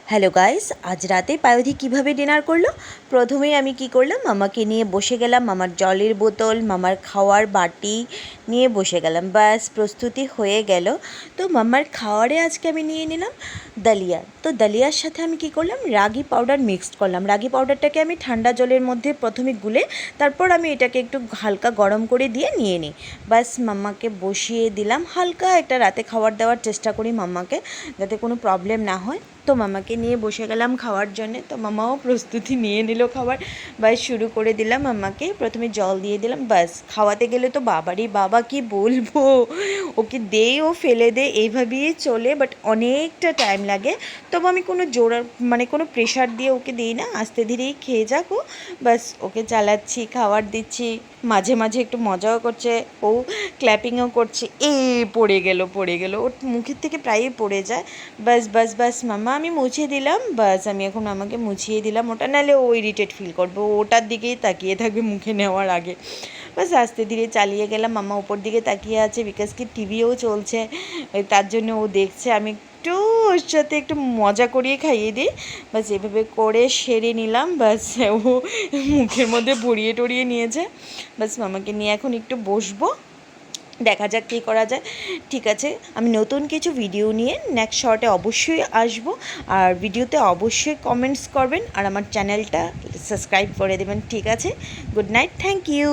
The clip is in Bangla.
হ্যালো গাইস, আজ রাতে পায়োধি কীভাবে ডিনার করলো। প্রথমেই আমি কি করলাম, মামাকে নিয়ে বসে গেলাম। মামার জলের বোতল, মামার খাওয়ার বাটি নিয়ে বসে গেলাম। ব্যাস প্রস্তুতি হয়ে গেল। তো মামার খাওয়ারে আজকে আমি নিয়ে নিলাম ডালিয়া। তো ডালিয়ার সাথে আমি কি করলাম, রাগি পাউডার মিক্সড করলাম। রাগি পাউডারটাকে আমি ঠান্ডা জলের মধ্যে প্রথমে গুলে তারপর আমি এটাকে একটু হালকা গরম করে দিয়ে নিয়ে নিই। ব্যাস মাম্মাকে বসিয়ে দিলাম। হালকা একটা রাতে খাবার দেওয়ার চেষ্টা করি মাম্মাকে, যাতে কোনো প্রবলেম না হয়। তো মামাকে নিয়ে বসে গেলাম খাওয়ার জন্যে। তো মামাও প্রস্তুতি নিয়ে নিল খাবার। ব্যাস শুরু করে দিলাম। মামাকে প্রথমে জল দিয়ে দিলাম। ব্যাস খাওয়াতে গেলে তো বাবারই বাবা, কি বলবো, ওকে দেই ও ফেলে দে এইভাবেই চলে, বাট অনেকটা টাইম লাগে। তবু আমি কোনো জোর কোনো প্রেশার দিয়ে ওকে দিই না, আস্তে ধীরেই খেয়ে যাক ও। ব্যাস ওকে চালাচ্ছি, খাবার দিচ্ছি, মাঝে মাঝে একটু মজাও করছে, ও ক্ল্যাপিংও করছে। পড়ে গেল ওর মুখের থেকে প্রায়ই পড়ে যায়। ব্যাস ব্যাস ব্যাস মামা আমি মুছিয়ে দিলাম। ব্যাস আমি এখন আমাকে মুছিয়ে দিলাম ওটা, নাহলে ও ইরিটেট ফিল করবে, ওটার দিকেই তাকিয়ে থাকবে মুখে নেওয়ার আগে। ব্যাস আস্তে ধীরে চালিয়ে গেলাম। মামা উপর দিকে তাকিয়ে আছে, বিকজ কি টিভিও চলছে, তার জন্য ও দেখছে। আমি একটু ওর সাথে একটু মজা করিয়ে খাইয়ে দিই। ব্যাস এভাবে করে সেরে নিলাম। ব্যাস ও মুখের মধ্যে ভরিয়ে টরিয়ে নিয়েছে। ব্যাস মামাকে নিয়ে এখন একটু বসবো, দেখা যাক কী করা যায়। ঠিক আছে, আমি নতুন কিছু ভিডিও নিয়ে নেক্সট শর্টে অবশ্যই আসবো। আর ভিডিওতে অবশ্যই কমেন্টস করবেন আর আমার চ্যানেলটা সাবস্ক্রাইব করে দেবেন। ঠিক আছে, গুড নাইট, থ্যাংক ইউ।